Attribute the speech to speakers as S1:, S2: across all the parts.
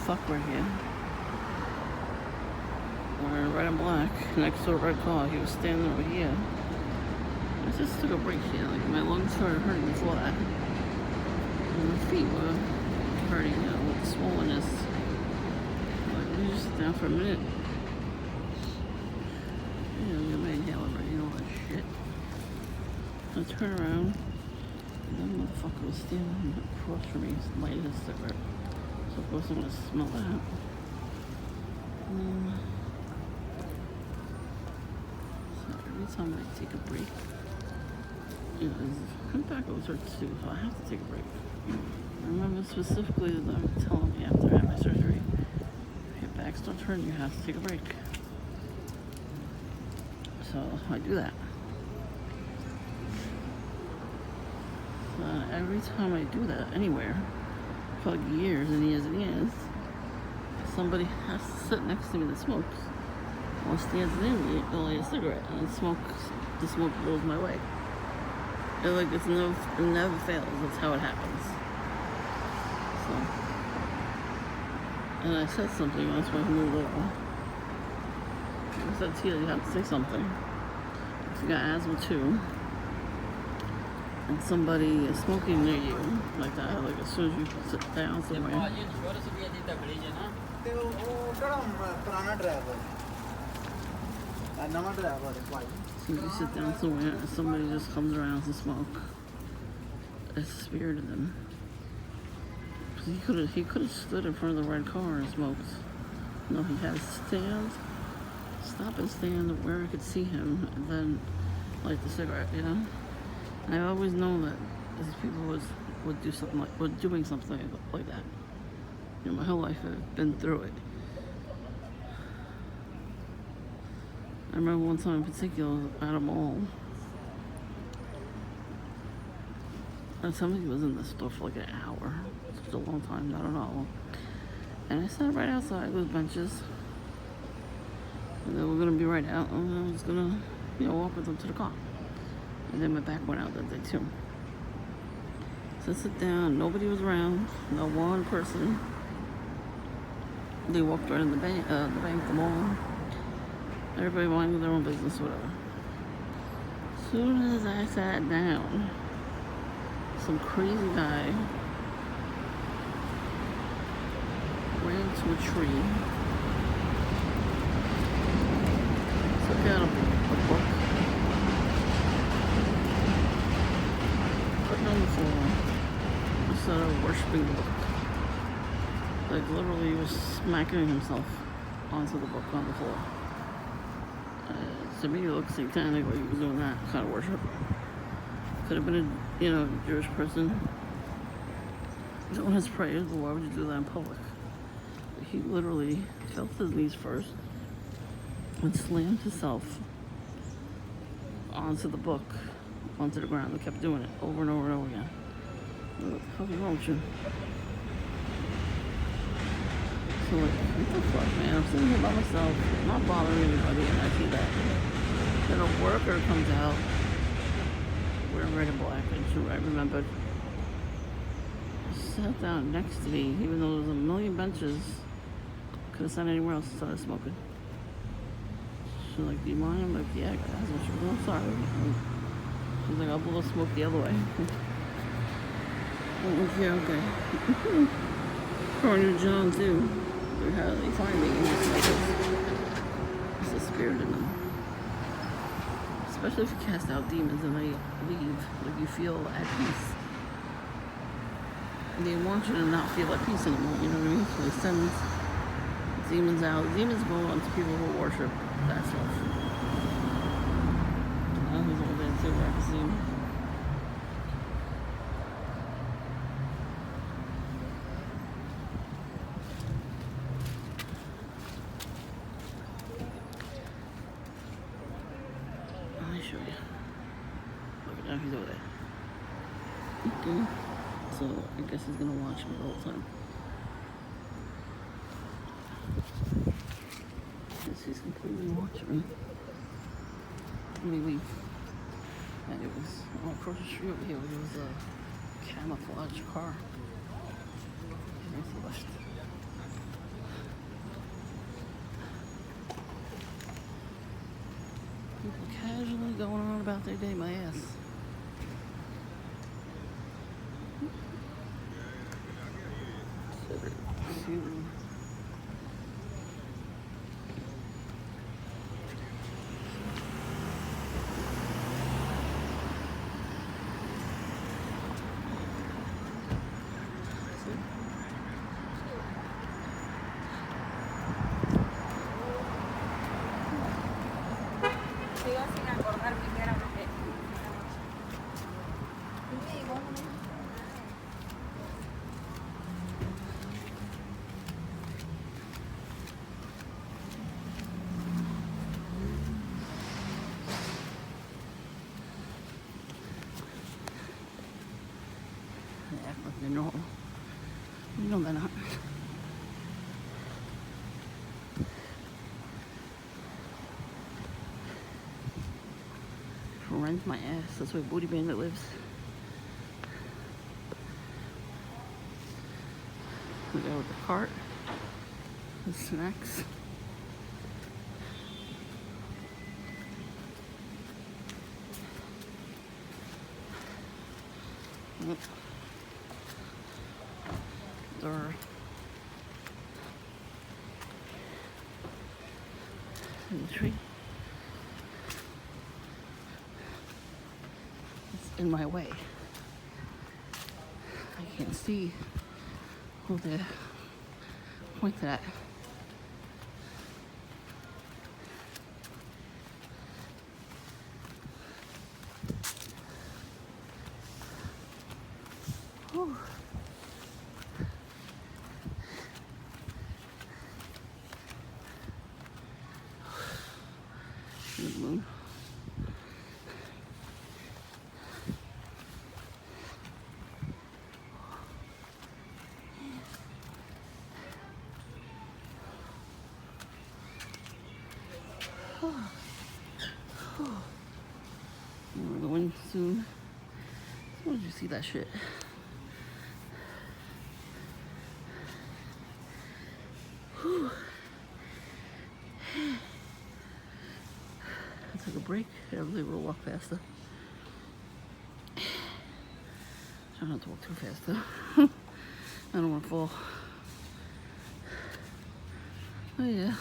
S1: Fuck right here. Wearing red and black next to a red car. He was standing over here. I just took a break here. Like my lungs started hurting before that. And my feet were hurting, with the swollenness. Like, let me just sit down for a minute. Get my inhaler ready and all that shit. I turn around. And that motherfucker was standing across from me, lighting a cigarette. So of course I'm gonna smell that. So every time I take a break, my back always hurts too, so I have to take a break. I remember specifically that they were telling me after I had my surgery, if your back starts hurting, you have to take a break. So I do that. Every time I do that anywhere, for like years and years and years, somebody has to sit next to me that smokes, or stands near me and light a cigarette, and the smoke blows my way. It never fails. That's how it happens. So, and I said something. That's why I moved over. I said, Tia, you have to say something. If you got asthma too, and somebody is smoking near you, like that, like as soon as you sit down somewhere. So you sit down somewhere and somebody just comes around to smoke. It's the spirit of them. He could have stood in front of the red car and smoked. No, he had to stop and stand where I could see him, and then light the cigarette. I always know that these people would do something doing something like that. My whole life I've been through it. I remember one time in particular at a mall, and somebody was in the store for like an hour. Such a long time, I don't know. And I sat right outside those benches, and they were gonna be right out, and I was gonna, walk with them to the car. And then my back went out that day too. So I sit down, nobody was around, not one person. They walked right in the bank, the mall. Everybody minding their own business, whatever. As soon as I sat down, some crazy guy ran to a tree, took out a book, put it on the floor, and started worshiping the book. Like literally, he was smacking himself onto the book on the floor. To me, it looked satanic, like he was doing that kind of worship. Could have been a Jewish person doing his prayers, but why would you do that in public? He literally fell to his knees first and slammed himself onto the book, onto the ground, and kept doing it over and over and over again. What the fuck is wrong with you? So like, what the fuck, man? I'm sitting here by myself, not bothering anybody, and I see that. Then a worker comes out wearing red and black, and I remembered, sat down next to me, even though there was a million benches, could have sat anywhere else and started smoking. She's like, do you mind? I'm like, yeah, I got asthma. She goes, I'm sorry. She's like, I'll blow smoke the other way. I'm like, yeah, okay. According to John, too. How they find me, it's the spirit in them. Especially if you cast out demons and they leave, like you feel at peace. And they want you to not feel at peace anymore, you know what I mean? So they send demons out. Demons go on to people who worship that stuff. Now he's over there too, where I can see him. Show you. Look at now, he's over there. Okay. So I guess he's gonna watch me the whole time. Guess he's completely watching me. Let me leave. And it was across the street over here. It was a camouflage car. see left. People casually going on about their day, my ass.
S2: Sigo sin acordarme que era porque...
S1: They act like they're normal. You know they're not. Rent my ass. That's where Booty Bandit lives. We go with the cart, the snacks. Yep. Door. In the tree. It's in my way. I can't see who they're pointing at. Whew. Good moon. We're going soon. As soon as you see that shit. Whew. I took a break. Everybody will walk faster. Try not to walk too fast though. I don't want to fall. Oh yeah.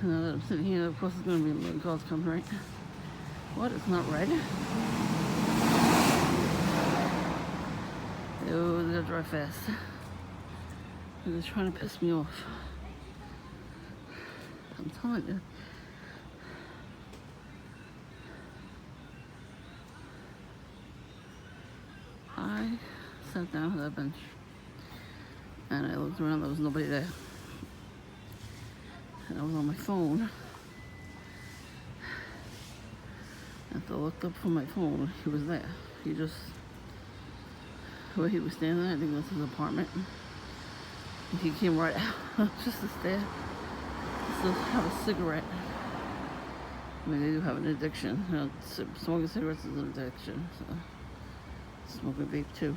S1: Now that I'm sitting here, of course it's going to be a million cars coming, right? What? It's not red? Oh, they gotta drive fast. They're just trying to piss me off. I'm telling you. I sat down on that bench and I looked around, there was nobody there. And I was on my phone. After I looked up from my phone, he was there. He just, where he was standing, I think that's his apartment. He came right out just to stare. Just to have a cigarette. I mean, they do have an addiction. You know, smoking cigarettes is an addiction. So, smoking vape too.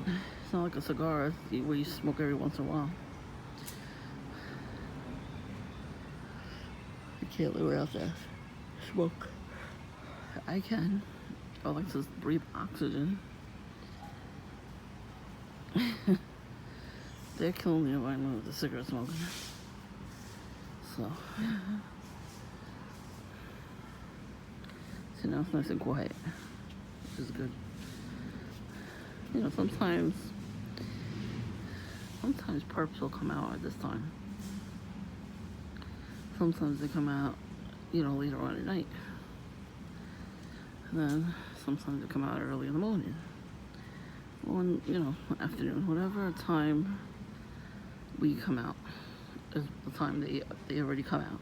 S1: It's not like a cigar where you smoke every once in a while. You can't live without that smoke. I can. I like to breathe oxygen. They're killing the environment with the cigarette smoking. So, now it's nice and quiet, which is good. You know, sometimes perps will come out at this time. Sometimes they come out, you know, later on at night. And then sometimes they come out early in the morning. Or, you know, afternoon, whatever time we come out is the time they already come out.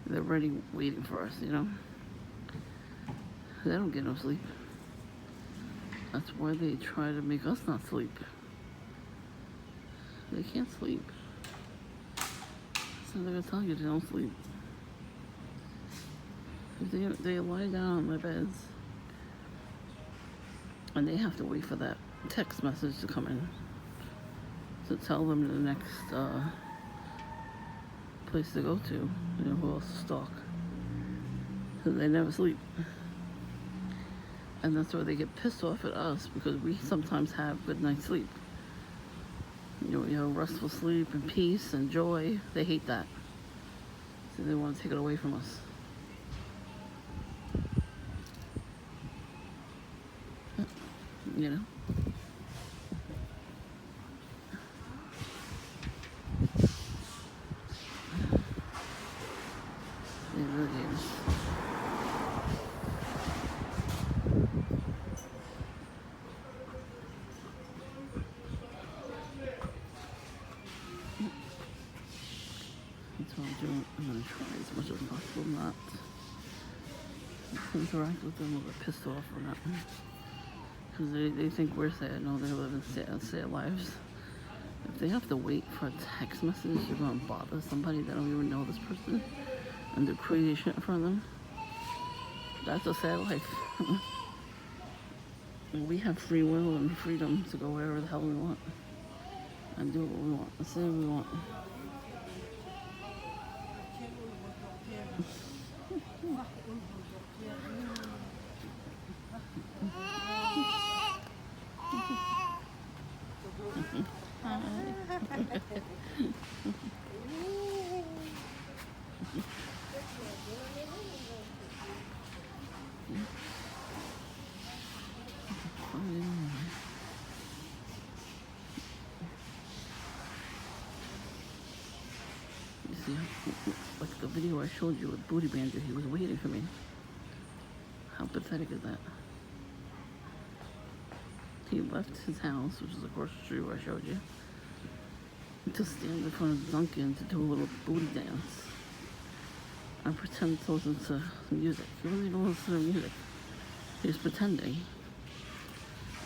S1: They're already waiting for us, you know. They don't get no sleep. That's why they try to make us not sleep. They can't sleep. So they're gonna tell you they don't sleep. If they lie down on their beds And they have to wait for that text message to come in to tell them the next place to go to, you know, who else to stalk. Because they never sleep. And that's why they get pissed off at us, because we sometimes have good night's sleep. You know, restful sleep and peace and joy. They hate that. So they want to take it away from us. You know? They really is. That's what I'm going to try as much as possible not to interact with them or get pissed off or not. Because they think we're sad. No, they're living sad lives. If they have to wait for a text message to go and bother somebody that don't even know this person and do crazy shit in front of them, that's a sad life. We have free will and freedom to go wherever the hell we want and do what we want and say what we want. You see, like the video I showed you with Booty Bandit, he was waiting for me. How pathetic is that? He left his house, which is across the street where I showed you, to stand in front of Dunkin' to do a little booty dance. I pretend to listen to music. He really don't listen to music. He's pretending.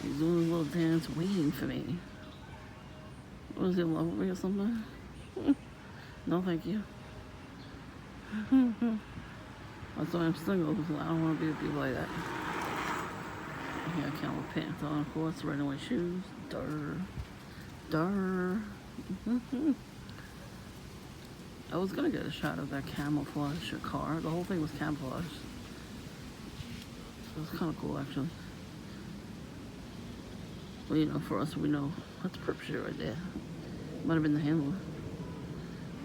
S1: He's doing a little dance, waiting for me. What, does he love me or something? No, thank you. That's why I'm single, because I don't want to be with people like that. Here I can't wear pants on, of course, running away shoes. Durr. I was gonna get a shot of that camouflage car. The whole thing was camouflage. So it was kind of cool, actually. Well, you know, for us, we know that's perp shit right there. Might have been the handler.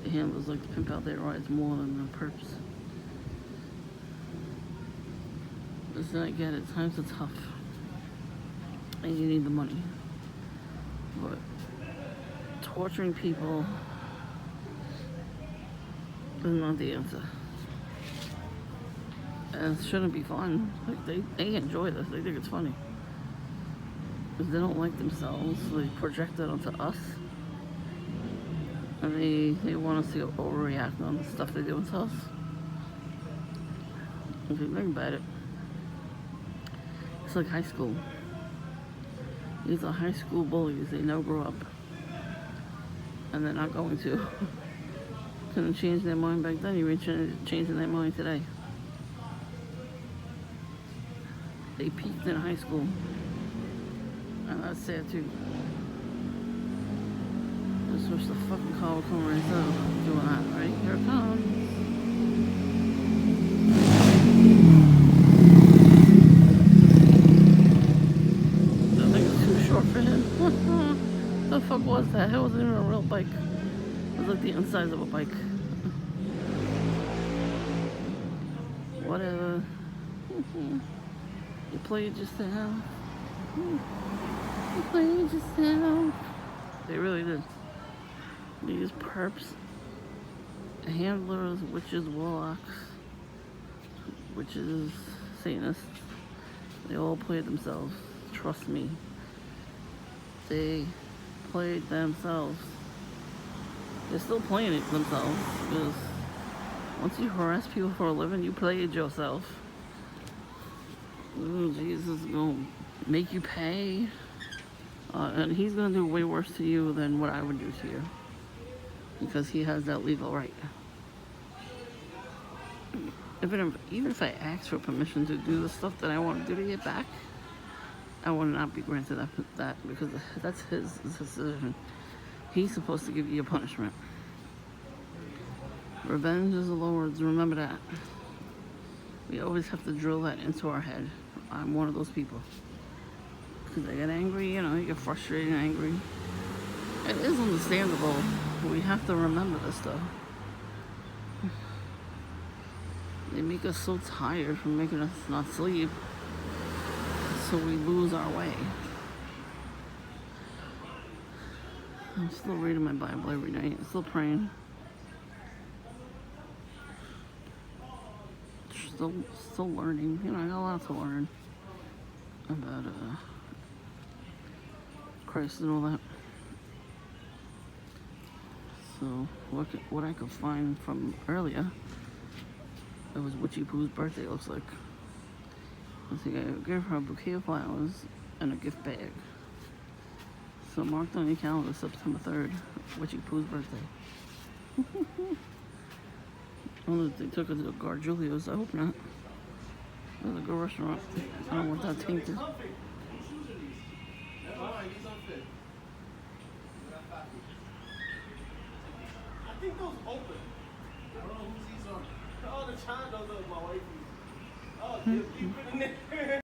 S1: The handler's like the pimp out there rides more than the perps. Listen, I get it. Times are tough. And you need the money. But torturing people is not the answer. And it shouldn't be fun. Like they enjoy this. They think it's funny. Because they don't like themselves. So they project it onto us. And they want us to overreact on the stuff they do themselves. If you think about it, it's like high school. These are high school bullies. They never grow up. And they're not going to. Couldn't change their mind back then. You ain't changing their mind today. They peaked in high school. And that's sad too. Just wish the fucking car would come right up. Doing that, right? Here it comes. I think it's too short for him. The fuck was that? It wasn't even a real bike. It was like the insides of a bike. Whatever. You played yourself. You played yourself. They really did. These perps, handlers, witches, warlocks, witches, Satanists, they all played themselves. Trust me. They played themselves. They're still playing it themselves, because once you harass people for a living, you played yourself. Ooh, Jesus is going to make you pay. And he's going to do way worse to you than what I would do to you. Because he has that legal right. Even if I ask for permission to do the stuff that I want to do to get back, I will not be granted that because that's his decision. He's supposed to give you a punishment. Revenge is the Lord's. Remember that. We always have to drill that into our head. I'm one of those people. Because I get angry, you get frustrated and angry. It is understandable. We have to remember this stuff. They make us so tired from making us not sleep. So we lose our way. I'm still reading my Bible every night. Still praying. Still learning. I got a lot to learn about Christ and all that. So what I could find from earlier, it was Witchy Pooh's birthday. Looks like. I think I gave her a bouquet of flowers and a gift bag. So marked on your calendar, September 3rd, Witchy Pooh's birthday. I don't know if they took her to Gargiulo's. I hope not. It was a good restaurant. I don't want that tainted.
S3: I think those open. I don't know whose these are. Oh, the China, those are my wifey's. Oh, you put in there.